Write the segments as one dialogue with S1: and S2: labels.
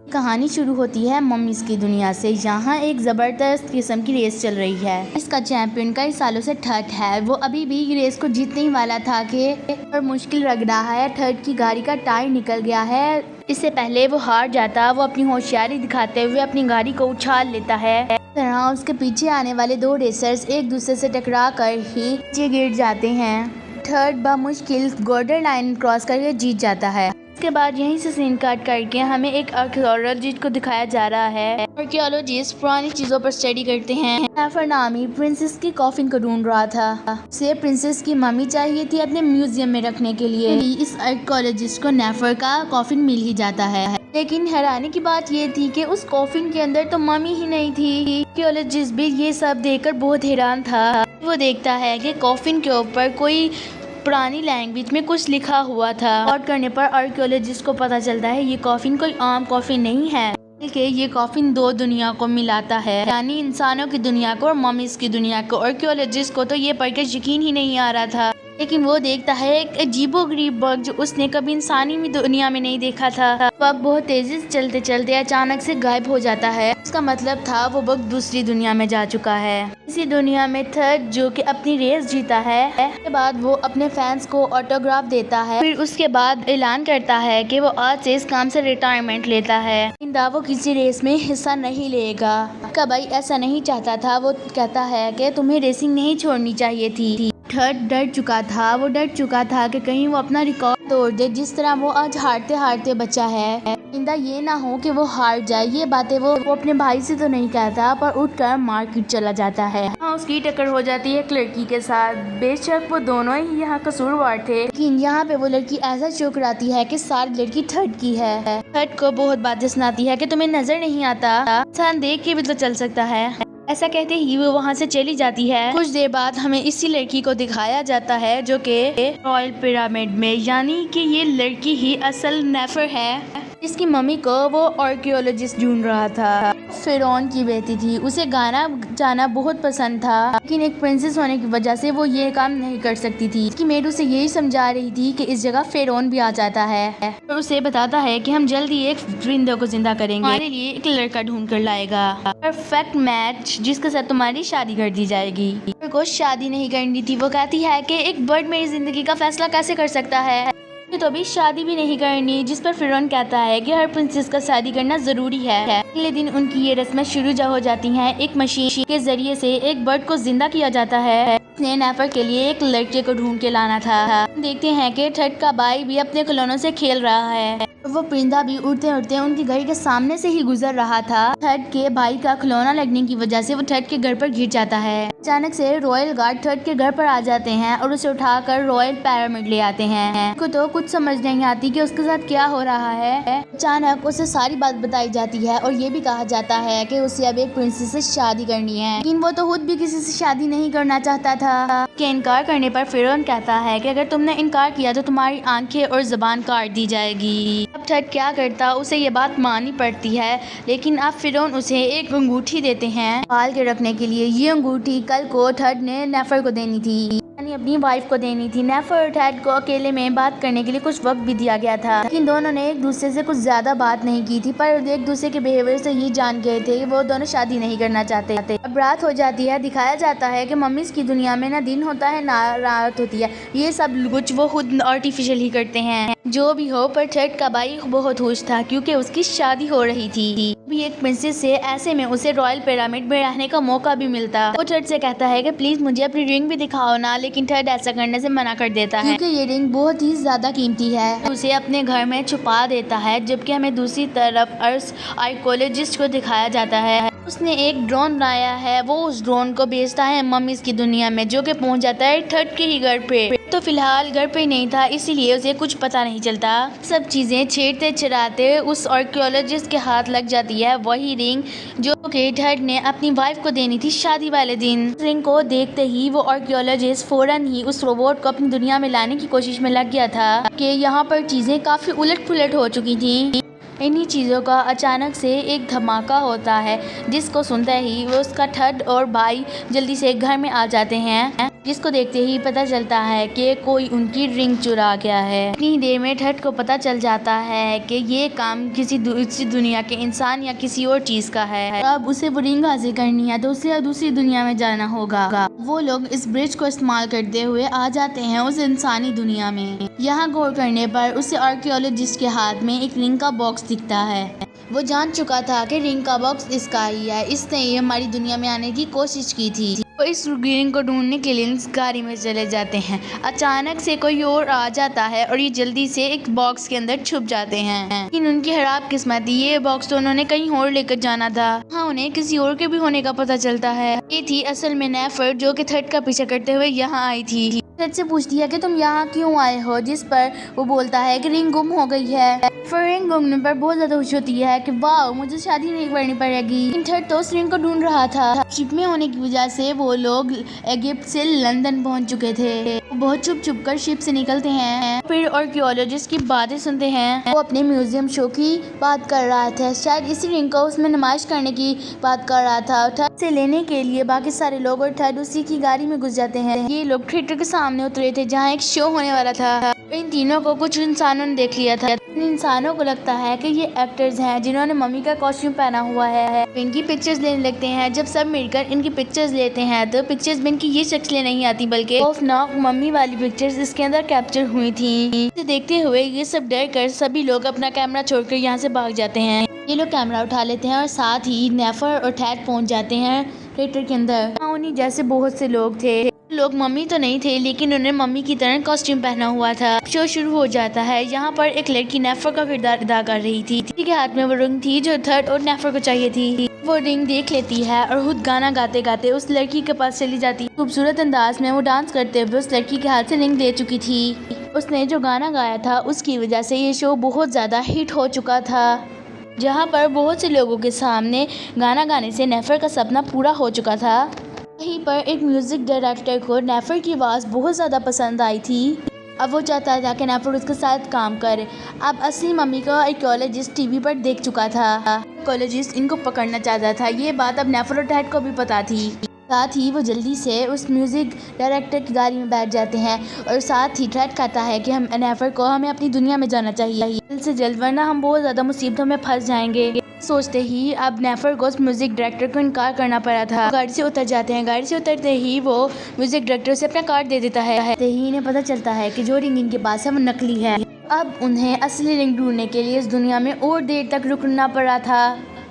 S1: कहानी शुरू होती है मम्मीज की दुनिया से। यहाँ एक ज़बरदस्त किस्म की रेस चल रही है। इसका चैंपियन कई सालों से ठट है। वो अभी भी रेस को जीतने ही वाला था कि और मुश्किल लग रहा है। ठट की गाड़ी का टायर निकल गया है। इससे पहले वो हार जाता, वो अपनी होशियारी दिखाते हुए अपनी गाड़ी को उछाल लेता है। तरह उसके पीछे आने वाले दो रेसर्स एक दूसरे से टकरा कर ही नीचे गिर जाते हैं। ठट बामुश्किल बॉर्डर लाइन क्रॉस करके जीत जाता है। इसके बाद यहीं से सीन कट करके हमें एक आर्कियोलॉजिस्ट को दिखाया जा रहा है। आर्कियोलॉजिस्ट पुरानी चीजों पर स्टडी करते हैं। नेफर नामी प्रिंसेस की कॉफिन को ढूंढ रहा था। उसे प्रिंसेस की मम्मी चाहिए थी अपने म्यूजियम में रखने के लिए। इस आर्कियोलॉजिस्ट को नेफर का कॉफिन मिल ही जाता है। लेकिन हैरानी की बात ये थी कि उस कॉफिन के अंदर तो मम्मी ही नहीं थी। आर्कियोलॉजिस्ट भी ये सब देखकर बहुत हैरान था। वो देखता है कि कॉफिन के ऊपर कोई पुरानी लैंग्वेज में कुछ लिखा हुआ था। और करने पर आर्कियोलॉजिस्ट को पता चलता है ये कॉफिन कोई आम कॉफिन नहीं है, बल्कि ये कॉफिन दो दुनिया को मिलाता है, यानी इंसानों की दुनिया को और मम्मीज की दुनिया को। आर्कियोलॉजिस्ट को तो ये पढ़कर यकीन ही नहीं आ रहा था, लेकिन वो देखता है एक अजीबोगरीब बग जो उसने कभी इंसानी दुनिया में नहीं देखा था। बग बहुत तेजी से चलते चलते अचानक से गायब हो जाता है। उसका मतलब था वो बग दूसरी दुनिया में जा चुका है। इसी दुनिया में ठट जो कि अपनी रेस जीता है, उसके बाद वो अपने फैंस को ऑटोग्राफ देता है। फिर उसके बाद ऐलान करता है कि वो आज से इस काम से रिटायरमेंट लेता है। आइंदा वो किसी रेस में हिस्सा नहीं लेगा। का भाई ऐसा नहीं चाहता था। वो कहता है कि तुम्हें रेसिंग नहीं छोड़नी चाहिए थी। ठट डर चुका था। वो डर चुका था कि कहीं वो अपना रिकॉर्ड तोड़ दे, जिस तरह वो आज हारते हारते बचा है। आइंदा ये ना हो कि वो हार जाए। ये बातें वो अपने भाई से तो नहीं कहता, पर उठकर मार्केट चला जाता है। हाँ, उसकी टक्कर हो जाती है एक लड़की के साथ। बेशक वो दोनों ही यहाँ कसूरवार थे, लेकिन यहाँ पे वो लड़की ऐसा चौंकाती है कि सारी लड़की ठट की है। ठट को बहुत बातें सुनाती है कि तुम्हें नजर नहीं आता, इंसान देख के भी तो चल सकता है। ऐसा कहते ही वो वहाँ से चली जाती है। कुछ देर बाद हमें इसी लड़की को दिखाया जाता है जो कि रॉयल पिरामिड में, यानी कि ये लड़की ही असल नेफर है। इसकी मम्मी को वो आर्कियोलॉजिस्ट ढूंढ रहा था। फिरौन की बेटी थी। उसे गाना जाना बहुत पसंद था, लेकिन एक प्रिंसेस होने की वजह से वो ये काम नहीं कर सकती थी। उसकी मेड उसे यही समझा रही थी कि इस जगह फिरौन भी आ जाता है और उसे बताता है कि हम जल्दी एक परिंदे को जिंदा करेंगे, हमारे लिए एक लड़का ढूंढ कर लाएगा, परफेक्ट मैच जिसके साथ तुम्हारी शादी कर दी जाएगी। को शादी नहीं करनी थी। वो कहती है कि एक बर्ड मेरी जिंदगी का फैसला कैसे कर सकता है, तो अभी शादी भी नहीं करनी। जिस पर फिरौन कहता है कि हर प्रिंसेस का शादी करना जरूरी है। अगले दिन उनकी ये रस्में शुरू हो जाती हैं। एक मशीन के जरिए से एक बर्ड को जिंदा किया जाता है। उसने नेफर के लिए एक लड़के को ढूंढ के लाना था। देखते हैं कि ठट का भाई भी अपने खिलौनों से खेल रहा है। वो परिंदा भी उड़ते उड़ते उनकी घर के सामने से ही गुजर रहा था। ठट के भाई का खिलौना लगने की वजह से वो ठट के घर पर गिर जाता है। अचानक से रॉयल गार्ड ठट के घर पर आ जाते हैं और उसे उठाकर रॉयल पिरामिड ले आते हैं। उनको तो कुछ समझ नहीं आती कि उसके साथ क्या हो रहा है। अचानक उसे सारी बात बताई जाती है और ये भी कहा जाता है कि उसे अब एक प्रिंसेस से शादी करनी है, लेकिन वो तो खुद भी किसी से शादी नहीं करना चाहता था। के इनकार करने पर फिरौन कहता है कि अगर तुमने इनकार किया तो तुम्हारी आंखें और जुबान काट दी जाएगी। अब ठट क्या करता, उसे ये बात माननी पड़ती है, लेकिन अब फिरौन उसे एक अंगूठी देते हैं पाल के रखने के लिए। ये अंगूठी कल को ठट ने नेफर को देनी थी, यानी अपनी वाइफ को देनी थी। नेफर और ठट को अकेले में बात करने के लिए कुछ वक्त भी दिया गया था, लेकिन दोनों ने एक दूसरे से कुछ ज्यादा बात नहीं की थी, पर एक दूसरे के बिहेवियर से ये जान गए थे कि वो दोनों शादी नहीं करना चाहते। अब रात हो जाती है। दिखाया जाता है कि मम्मीज की दुनिया में ना दिन होता है ना रात होती है। ये सब कुछ वो खुद आर्टिफिशियल ही करते हैं। जो भी हो, पर ठट का भाई बहुत खुश था क्योंकि उसकी शादी हो रही थी। भी एक प्रिंसेस से ऐसे में उसे रॉयल पिरामिड में रहने का मौका भी मिलता। वो ठट से कहता है कि प्लीज मुझे अपनी रिंग भी दिखाओ ना, लेकिन ठट ऐसा करने से मना कर देता है क्योंकि ये रिंग बहुत ही ज्यादा कीमती है। उसे अपने घर में छुपा देता है। जबकि हमें दूसरी तरफ आर्कियोलॉजिस्ट को दिखाया जाता है। उसने एक ड्रोन बनाया है। वो उस ड्रोन को भेजता है मम्मीज की दुनिया में, जो कि पहुंच जाता है ठट के ही घर पे। तो फिलहाल घर पे नहीं था, इसीलिए उसे कुछ पता नहीं चलता। सब चीजें छेड़ते छड़ाते उस आर्कियोलॉजिस्ट के हाथ लग जाती है वही रिंग जो कि ठट ने अपनी वाइफ को देनी थी शादी वाले दिन। रिंग को देखते ही वो आर्कियोलॉजिस्ट फौरन ही उस रोबोट को अपनी दुनिया में लाने की कोशिश में लग गया था कि यहाँ पर चीजें काफी उलट पुलट हो चुकी थी। इन्हीं चीज़ों का अचानक से एक धमाका होता है, जिसको सुनते ही वो उसका ठट और भाई जल्दी से घर में आ जाते हैं। जिसको देखते ही पता चलता है कि कोई उनकी रिंग चुरा गया है। इतनी देर में ठट को पता चल जाता है कि ये काम किसी दूसरी दुनिया के इंसान या किसी और चीज का है। अब उसे वो रिंग हासिल करनी है तो उसे दूसरी दुनिया में जाना होगा। वो लोग इस ब्रिज को इस्तेमाल करते हुए आ जाते हैं उस इंसानी दुनिया में। यहाँ गौर करने पर उसे आर्कियोलॉजिस्ट के हाथ में एक रिंग का बॉक्स दिखता है। वो जान चुका था कि रिंग का बॉक्स इसका ही है, इसने ही हमारी दुनिया में आने की कोशिश की थी। वो इस रिंग को ढूंढने के लिए इस गाड़ी में चले जाते हैं। अचानक से कोई और आ जाता है और ये जल्दी से एक बॉक्स के अंदर छुप जाते हैं। लेकिन उनकी खराब किस्मत, ये बॉक्स तो उन्होंने कहीं और लेकर जाना था। हाँ, उन्हें किसी और के भी होने का पता चलता है। ये थी असल में नेफर, जो कि थर्ड का पीछा करते हुए यहाँ आई थी। थर्ड से पूछती है कि तुम यहाँ क्यों आए हो, जिस पर वो बोलता है कि रिंग गुम हो गई है। फिर रिंग गुमने पर बहुत ज्यादा खुश होती है कि वाह, मुझे शादी नहीं करनी पड़ेगी। लेकिन थर्ड तो उस रिंग को ढूंढ रहा था। शिप में होने की वजह से वो लोग इजिप्ट से लंदन पहुंच चुके थे। वो बहुत छुप कर शिप से निकलते हैं। फिर आर्कियोलॉजिस्ट की बातें सुनते हैं। वो अपने म्यूजियम शो की बात कर रहा था, शायद इसी रिंग को उसमें नुमाइश करने की बात कर रहा था। थर्ड से लेने के लिए बाकी सारे लोग और थर्ड उसी की गाड़ी में घुस जाते हैं। ये लोग थिएटर के सामने उतरे थे जहाँ एक शो होने वाला था। इन तीनों को कुछ इंसानों ने देख लिया था। इन इंसानों को लगता है कि ये एक्टर्स हैं जिन्होंने मम्मी का कॉस्ट्यूम पहना हुआ है। इनकी पिक्चर्स लेने लगते हैं। जब सब मिलकर इनकी पिक्चर्स लेते हैं तो पिक्चर्स में इनकी ये शक्लें नहीं आती, बल्कि खौफनाक मम्मी वाली पिक्चर्स इसके अंदर कैप्चर हुई थी। इसे देखते हुए ये सब डर कर सभी लोग अपना कैमरा छोड़कर यहाँ से भाग जाते हैं। ये लोग कैमरा उठा लेते हैं और साथ ही नेफर और थैट पहुँच जाते हैं थिएटर के अंदर। उन्हीं जैसे बहुत से लोग थे। लोग मम्मी तो नहीं थे, लेकिन उन्होंने मम्मी की तरह कॉस्ट्यूम पहना हुआ था। शो शुरू हो जाता है। यहाँ पर एक लड़की नेफर का किरदार अदा कर रही थी। किसी के हाथ में वो रिंग थी जो थर्ड और नेफर को चाहिए थी। वो रिंग देख लेती है और खुद गाना गाते गाते उस लड़की के पास चली जाती। खूबसूरत अंदाज में वो डांस करते हुए उस लड़की के हाथ से रिंग ले चुकी थी। उसने जो गाना गाया था उसकी वजह से ये शो बहुत ज्यादा हिट हो चुका था, जहाँ पर बहुत से लोगों के सामने गाना गाने से नेफर का सपना पूरा हो चुका था। वहीं पर एक म्यूजिक डायरेक्टर को नेफर की आवाज़ बहुत ज़्यादा पसंद आई थी। अब वो चाहता था कि नेफर उसके साथ काम करे। अब असली मम्मी को आर्कियोलॉजिस्ट टीवी पर देख चुका था। आर्कियोलॉजिस्ट इनको पकड़ना चाहता था। ये बात अब नेफर और डैड को भी पता थी। साथ ही वो जल्दी से उस म्यूजिक डायरेक्टर की गाड़ी में बैठ जाते हैं और साथ ही थ्रेट करता है कि हम नेफर को हमें अपनी दुनिया में जाना चाहिए जल्द से जल्द, वरना हम बहुत ज़्यादा मुसीबतों में फंस जाएंगे। सोचते ही अब नेफर को उस म्यूजिक डायरेक्टर को इनकार करना पड़ा था। गाड़ी से उतर जाते हैं। गाड़ी से उतरते ही वो म्यूजिक डायरेक्टर से अपना कार्ड दे देता है। ही इन्हें पता चलता है कि जो रिंग इनके पास है वो नकली है। अब उन्हें असली रिंग ढूंढने के लिए इस दुनिया में और देर तक रुकना पड़ा था।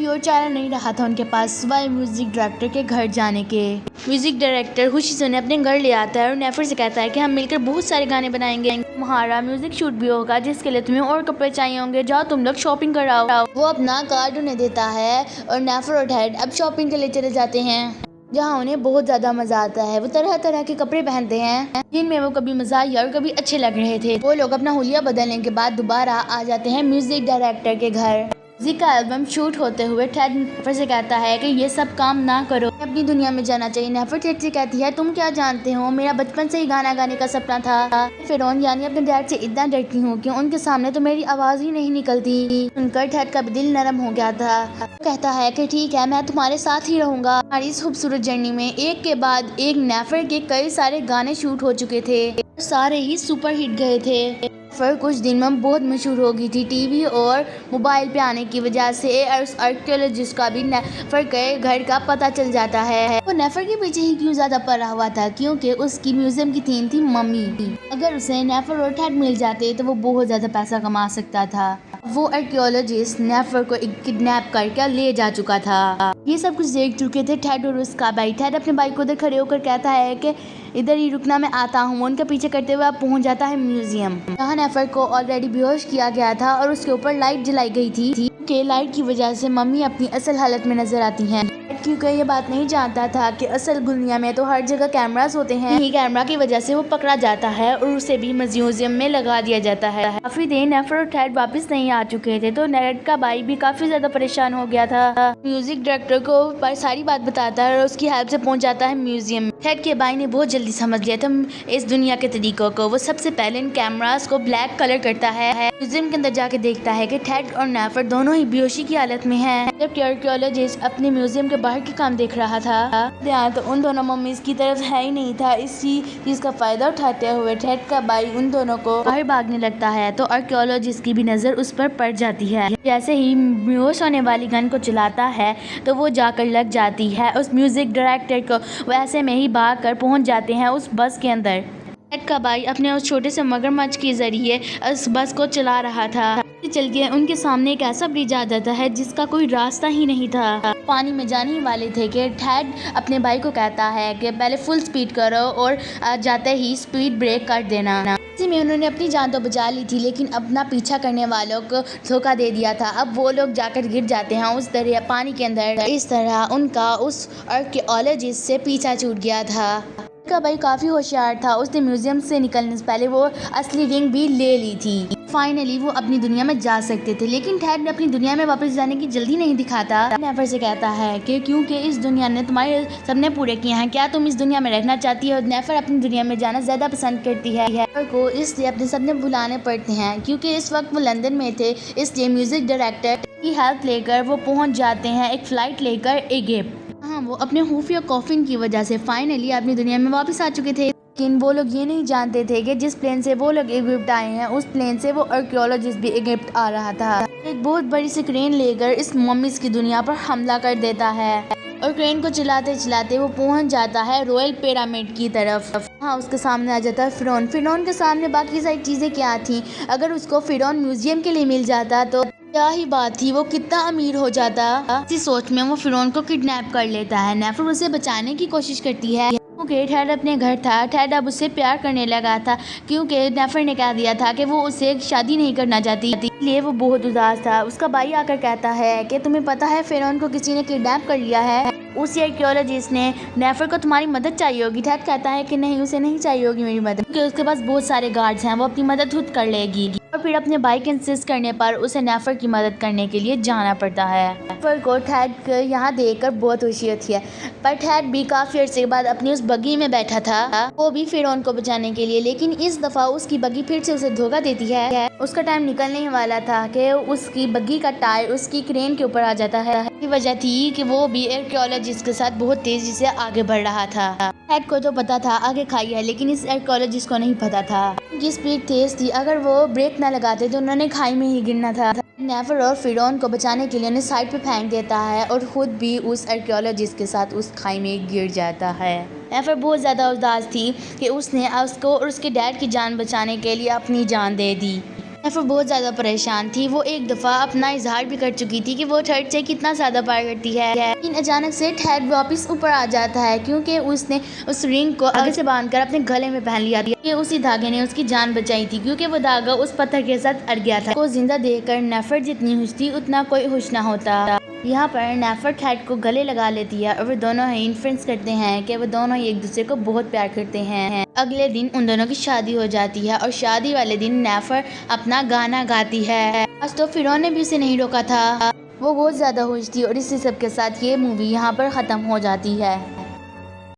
S1: और चारा नहीं रहा था उनके पास सिवाय म्यूजिक डायरेक्टर के घर जाने के। म्यूजिक डायरेक्टर खुशी से उन्हें अपने घर ले आता है और नेफर से कहता है कि हम मिलकर बहुत सारे गाने बनाएंगे। तुम्हारा म्यूजिक शूट भी होगा जिसके लिए तुम्हें और कपड़े चाहिए होंगे। जाओ तुम लोग शॉपिंग कराओ। वो अपना कार्ड उन्हें देता है और नेफर और डैड अब शॉपिंग के लिए चले जाते हैं, जहाँ उन्हें बहुत ज्यादा मजा आता है। वो तरह तरह के कपड़े पहनते हैं जिनमें वो कभी मजाकिया और कभी अच्छे लग रहे थे। वो लोग अपना हुलिया बदलने के बाद दोबारा आ जाते हैं म्यूजिक डायरेक्टर के घर। म्यूजिक का एल्बम शूट होते हुए थैट नेफर से कहता है कि ये सब काम ना करो, अपनी दुनिया में जाना चाहिए। नेफर थैट से कहती है तुम क्या जानते हो, मेरा बचपन से ही गाना गाने का सपना था। फिरौन यानी अपने डैड से इतना डरती हूँ कि उनके सामने तो मेरी आवाज ही नहीं निकलती। सुनकर थैट का दिल नरम हो गया था। कहता है कि ठीक है, मैं तुम्हारे साथ ही रहूंगा। हमारी इस खूबसूरत जर्नी में एक के बाद एक नेफर के कई सारे गाने शूट हो चुके थे, सारे ही सुपर हिट गए थे। नेफर कुछ दिन में बहुत मशहूर हो गई थी टीवी और मोबाइल पे आने की वजह से। और उस आर्कियोलॉजिस्ट का भी नेफर के घर का पता चल जाता है। वो नेफर के पीछे ही क्यों ज्यादा पड़ा हुआ था, क्योंकि उसकी म्यूजियम की थीम थी मम्मी। अगर उसे नेफर और थैट मिल जाते तो वो बहुत ज्यादा पैसा कमा सकता था। वो आर्कियोलॉजिस्ट नेफर को किडनैप करके ले जा चुका था। ये सब कुछ देख चुके थे थैट और उसका भाई। थैट अपने बाइक को उधर खड़े होकर कहता है कि इधर ही रुकना, मैं आता हूँ। उनके पीछे करते हुए आप पहुंच जाता है म्यूजियम, जहाँ नेफर को ऑलरेडी बेहोश किया गया था और उसके ऊपर लाइट जलाई गई थी कि लाइट की वजह से मम्मी अपनी असल हालत में नजर आती हैं। क्योंकि ये बात नहीं जानता था कि असल दुनिया में तो हर जगह कैमरास होते हैं। यही कैमरा की वजह से वो पकड़ा जाता है और उसे भी म्यूजियम में लगा दिया जाता है। काफी देर नेफर और थैट वापस नहीं आ चुके थे तो थैट का भाई भी काफी ज्यादा परेशान हो गया था। म्यूजिक डायरेक्टर को सारी बात बताता है और उसकी हेल्प से पहुंच जाता है म्यूजियम। थैट के भाई ने बहुत जल्दी समझ लिया था इस दुनिया के तरीकों को। वो सबसे पहले इन कैमरास को ब्लैक कलर करता है। म्यूजियम के अंदर जाके देखता है कि थैट और नेफर दोनों ही बेहोशी की हालत में हैं। जब आर्कियोलॉजिस्ट अपने म्यूजियम के बाहर के काम देख रहा था। ध्यान तो उन दोनों मम्मीज की तरफ है ही नहीं था। इसी चीज का फायदा उठाते हुए टेड का भाई उन दोनों को बाहर भागने लगता है तो आर्कियोलॉजिस्ट की भी नजर उस पर पड़ जाती है। जैसे ही बेहोश होने वाली गन को चलाता है तो वो जाकर लग जाती है उस म्यूजिक डायरेक्टर को। वैसे में ही भाग कर पहुंच जाते हैं उस बस के अंदर। टेड का भाई अपने उस छोटे से मगरमच्छ के जरिए उस बस को चला रहा था। चल के उनके सामने एक ऐसा ब्रिज आ जाता है जिसका कोई रास्ता ही नहीं था। पानी में जाने ही वाले थे कि टेड अपने भाई को कहता है कि पहले फुल स्पीड करो और जाते ही स्पीड ब्रेक कर देना। इसी में उन्होंने अपनी जान तो बचा ली थी लेकिन अपना पीछा करने वालों को धोखा दे दिया था। अब वो लोग जाकर गिर जाते हैं उस दरिया पानी के अंदर। इस तरह उनका उस आर्कियोलॉजिस्ट से पीछा छूट गया था। का भाई काफी होशियार था। उसने म्यूजियम से निकलने से पहले वो असली रिंग भी ले ली थी। फाइनली वो अपनी दुनिया में जा सकते थे लेकिन टेड ने अपनी दुनिया में वापस जाने की जल्दी नहीं दिखाता। नेफर से कहता है कि क्योंकि इस दुनिया ने तुम्हारे सपने पूरे किए हैं, क्या तुम इस दुनिया में रहना चाहती हो। नेफर अपनी दुनिया में जाना ज्यादा पसंद करती है को इसलिए अपने सपने भुलाने पड़ते हैं। क्योंकि इस वक्त वो लंदन में थे इसलिए म्यूजिक डायरेक्टर की हेल्प लेकर वो पहुंच जाते हैं एक फ्लाइट लेकर इजिप्ट। हाँ, वो अपने खुफिया कॉफिन की वजह से फाइनली अपनी दुनिया में वापस आ चुके थे। लेकिन वो लोग ये नहीं जानते थे कि जिस प्लेन से वो लोग इजिप्ट आए हैं उस प्लेन से वो आर्कियोलॉजिस्ट भी इजिप्ट आ रहा था। एक बहुत बड़ी सी क्रेन लेकर इस मम्मीज की दुनिया पर हमला कर देता है और क्रेन को चलाते चलाते वो पहुंच जाता है रॉयल पिरामिड की तरफ। हाँ, उसके सामने आ जाता है फिरौन। फिरौन के सामने बाकी सारी चीजें क्या थी। अगर उसको फिरौन म्यूजियम के लिए मिल जाता तो क्या ही बात थी, वो कितना अमीर हो जाता। इसी सोच में वो फिरौन को किडनैप कर लेता है। नेफर उसे बचाने की कोशिश करती है क्योंकि टेड अपने घर था। टेड अब उससे प्यार करने लगा था क्योंकि नेफर ने कह दिया था कि वो उससे शादी नहीं करना चाहती, इसलिए वो बहुत उदास था। उसका भाई आकर कहता है कि तुम्हें पता है फिरौन को किसी ने किडनैप कर लिया है। उसी आर्कियोलॉजिस्ट ने नेफर को तुम्हारी मदद चाहिए होगी। टेड कहता है कि नहीं, उसे नहीं चाहिए होगी मेरी मदद क्योंकि उसके पास बहुत सारे गार्ड्स हैं, वो अपनी मदद खुद कर लेगी। और फिर अपने भाई के इंसिस्ट करने पर उसे नेफर की मदद करने के लिए जाना पड़ता है। नेफर को टेड यहाँ देखकर बहुत खुशी होती है पर टेड भी काफी अर्से के बाद अपनी उस बग्गी में बैठा था, वो भी फिरौन को बचाने के लिए। लेकिन इस दफा उसकी बग्गी फिर से उसे धोखा देती है। उसका टाइम निकलने ही वाला था कि उसकी बग्गी का टायर उसकी क्रेन के ऊपर आ जाता है। इसकी वजह थी कि वो भी आर्कियोलॉजिस्ट के साथ बहुत तेजी से आगे बढ़ रहा था। टेड को तो पता था आगे खाई है लेकिन इस आर्कियोलॉजिस्ट को नहीं पता था कि स्पीड तेज थी। अगर वो ब्रेक न लगाते तो उन्होंने खाई में ही गिरना था। नेफर और फिरौन को बचाने के लिए उन्हें साइड पे फेंक देता है और खुद भी उस आर्कियोलॉजिस्ट के साथ उस खाई में गिर जाता है। नेफर बहुत ज़्यादा उदास थी कि उसने उसको और उसके डैड की जान बचाने के लिए अपनी जान दे दी। नेफर बहुत ज़्यादा परेशान थी। वो एक दफ़ा अपना इजहार भी कर चुकी थी कि वो टेड से कितना ज़्यादा प्यार करती है। लेकिन अचानक से टेड वापस ऊपर आ जाता है क्योंकि उसने उस रिंग को आगे से बांधकर अपने गले में पहन लिया था। उसी धागे ने उसकी जान बचाई थी क्योंकि वो धागा उस पत्थर के साथ अड़ गया था। को जिंदा देखकर नेफर जितनी खुश थी उतना कोई खुश ना होता। यहाँ पर नेफर टेड को गले लगा लेती है और वो दोनों ही इन्फ्रेंस करते हैं कि वो दोनों ही एक दूसरे को बहुत प्यार करते हैं। अगले दिन उन दोनों की शादी हो जाती है और शादी वाले दिन नेफर अपना गाना गाती है। आज तो फिरौन ने भी उसे नहीं रोका था। वो बहुत ज़्यादा खुश थी और इसी सब के साथ ये मूवी यहाँ पर ख़त्म हो जाती है।